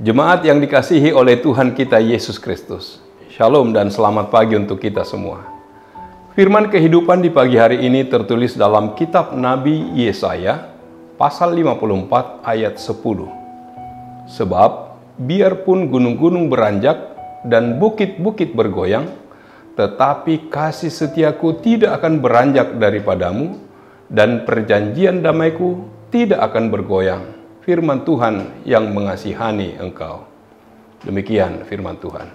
Jemaat yang dikasihi oleh Tuhan kita Yesus Kristus, Shalom dan selamat pagi untuk kita semua. Firman kehidupan di pagi hari ini tertulis dalam kitab Nabi Yesaya, pasal 54 ayat 10. Sebab, biarpun gunung-gunung beranjak dan bukit-bukit bergoyang, tetapi kasih setiaku tidak akan beranjak daripadamu, dan perjanjian damaiku tidak akan bergoyang. Firman Tuhan yang mengasihani engkau. Demikian firman Tuhan.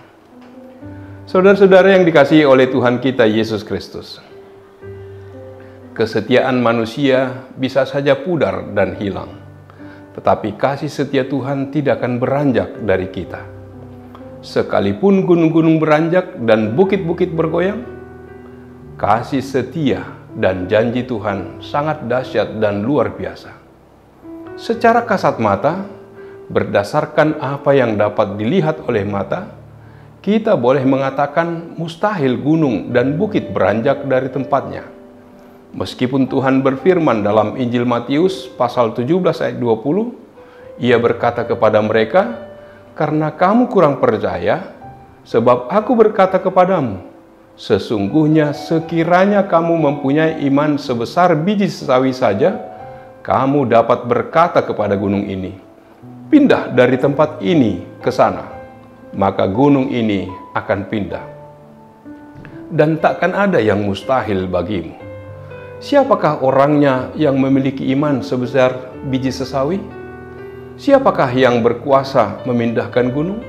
Saudara-saudara yang dikasihi oleh Tuhan kita Yesus Kristus, kesetiaan manusia bisa saja pudar dan hilang, tetapi kasih setia Tuhan tidak akan beranjak dari kita. Sekalipun gunung-gunung beranjak dan bukit-bukit bergoyang, kasih setia dan janji Tuhan sangat dahsyat dan luar biasa. Secara kasat mata, berdasarkan apa yang dapat dilihat oleh mata, kita boleh mengatakan mustahil gunung dan bukit beranjak dari tempatnya. Meskipun Tuhan berfirman dalam Injil Matius pasal 17 ayat 20, Ia berkata kepada mereka, "Karena kamu kurang percaya, sebab aku berkata kepadamu, sesungguhnya sekiranya kamu mempunyai iman sebesar biji sesawi saja, kamu dapat berkata kepada gunung ini, pindah dari tempat ini ke sana, maka gunung ini akan pindah. Dan takkan ada yang mustahil bagimu." Siapakah orangnya yang memiliki iman sebesar biji sesawi? Siapakah yang berkuasa memindahkan gunung?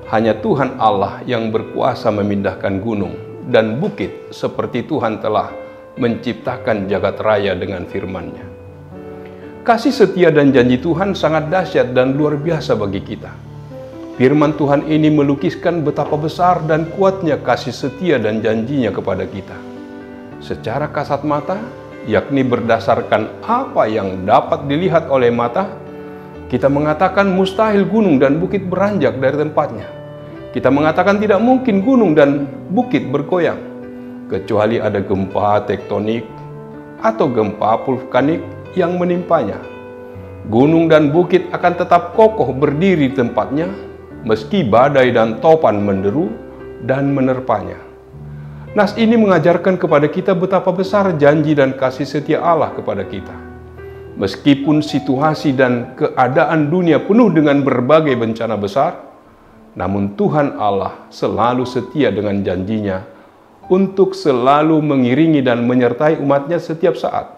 Hanya Tuhan Allah yang berkuasa memindahkan gunung dan bukit seperti Tuhan telah menciptakan jagat raya dengan firman-Nya. Kasih setia dan janji Tuhan sangat dahsyat dan luar biasa bagi kita. Firman Tuhan ini melukiskan betapa besar dan kuatnya kasih setia dan janjinya kepada kita. Secara kasat mata, yakni berdasarkan apa yang dapat dilihat oleh mata, kita mengatakan mustahil gunung dan bukit beranjak dari tempatnya. Kita mengatakan tidak mungkin gunung dan bukit bergoyang, kecuali ada gempa tektonik atau gempa vulkanik yang menimpanya. Gunung dan bukit akan tetap kokoh berdiri di tempatnya, meski badai dan topan menderu dan menerpanya. Nas ini mengajarkan kepada kita betapa besar janji dan kasih setia Allah kepada kita. Meskipun situasi dan keadaan dunia penuh dengan berbagai bencana besar, namun Tuhan Allah selalu setia dengan janjinya untuk selalu mengiringi dan menyertai umatnya setiap saat.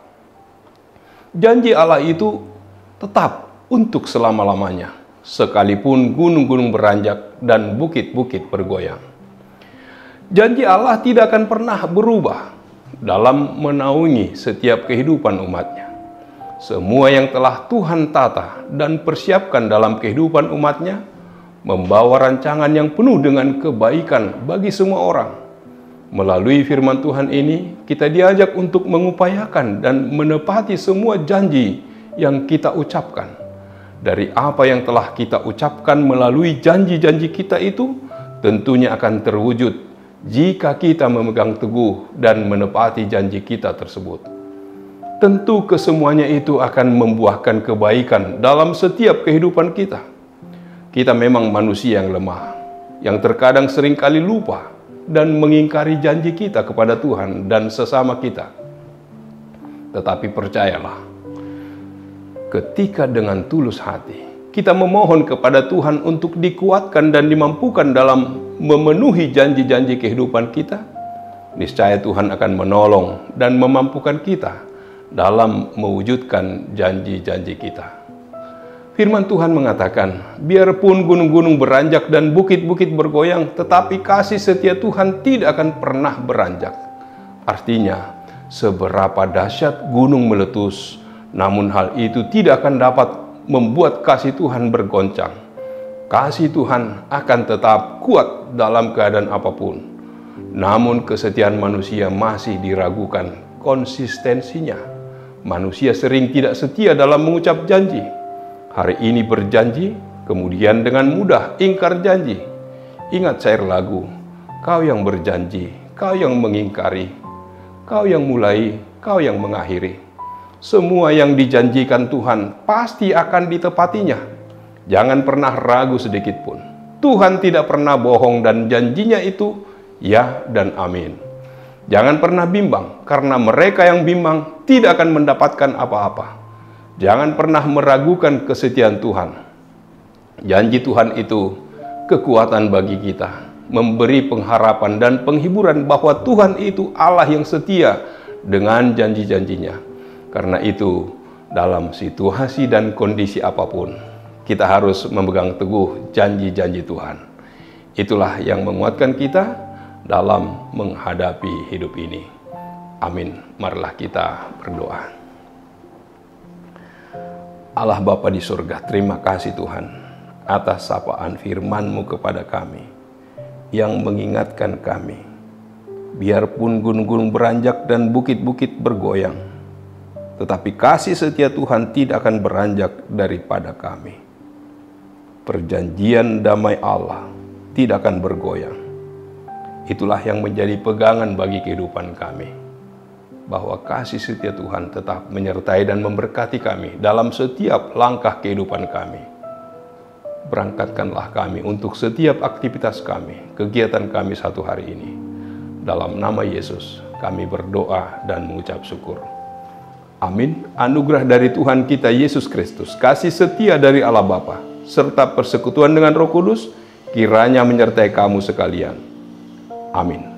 Janji Allah itu tetap untuk selama-lamanya, sekalipun gunung-gunung beranjak dan bukit-bukit bergoyang. Janji Allah tidak akan pernah berubah dalam menaungi setiap kehidupan umatnya. Semua yang telah Tuhan tata dan persiapkan dalam kehidupan umatnya membawa rancangan yang penuh dengan kebaikan bagi semua orang. Melalui firman Tuhan ini, kita diajak untuk mengupayakan dan menepati semua janji yang kita ucapkan. Dari apa yang telah kita ucapkan melalui janji-janji kita itu, tentunya akan terwujud jika kita memegang teguh dan menepati janji kita tersebut. Tentu kesemuanya itu akan membuahkan kebaikan dalam setiap kehidupan kita. Kita memang manusia yang lemah, yang terkadang seringkali lupa dan mengingkari janji kita kepada Tuhan dan sesama kita. Tetapi percayalah, ketika dengan tulus hati kita memohon kepada Tuhan untuk dikuatkan dan dimampukan dalam memenuhi janji-janji kehidupan kita, niscaya Tuhan akan menolong dan memampukan kita dalam mewujudkan janji-janji kita. Firman Tuhan mengatakan, biarpun gunung-gunung beranjak dan bukit-bukit bergoyang, tetapi kasih setia Tuhan tidak akan pernah beranjak. Artinya, seberapa dahsyat gunung meletus, namun hal itu tidak akan dapat membuat kasih Tuhan bergoncang. Kasih Tuhan akan tetap kuat dalam keadaan apapun. Namun kesetiaan manusia masih diragukan konsistensinya. Manusia sering tidak setia dalam mengucap janji. Hari ini berjanji, kemudian dengan mudah ingkar janji. Ingat syair lagu, kau yang berjanji, kau yang mengingkari, kau yang mulai, kau yang mengakhiri. Semua yang dijanjikan Tuhan pasti akan ditepatinya. Jangan pernah ragu sedikit pun. Tuhan tidak pernah bohong dan janjinya itu ya dan amin. Jangan pernah bimbang, karena mereka yang bimbang tidak akan mendapatkan apa-apa. Jangan pernah meragukan kesetiaan Tuhan. Janji Tuhan itu kekuatan bagi kita, memberi pengharapan dan penghiburan bahwa Tuhan itu Allah yang setia dengan janji-janjinya. Karena itu, dalam situasi dan kondisi apapun, kita harus memegang teguh janji-janji Tuhan. Itulah yang menguatkan kita dalam menghadapi hidup ini. Amin. Marilah kita berdoa. Allah Bapa di surga, terima kasih Tuhan atas sapaan firman-Mu kepada kami yang mengingatkan kami, biarpun gunung-gunung beranjak dan bukit-bukit bergoyang, tetapi kasih setia Tuhan tidak akan beranjak daripada kami. Perjanjian damai Allah tidak akan bergoyang. Itulah yang menjadi pegangan bagi kehidupan kami, bahwa kasih setia Tuhan tetap menyertai dan memberkati kami dalam setiap langkah kehidupan kami. Berangkatkanlah kami untuk setiap aktivitas kami, kegiatan kami satu hari ini. Dalam nama Yesus, kami berdoa dan mengucap syukur. Amin. Anugerah dari Tuhan kita Yesus Kristus, kasih setia dari Allah Bapa, serta persekutuan dengan Roh Kudus, kiranya menyertai kamu sekalian. Amin.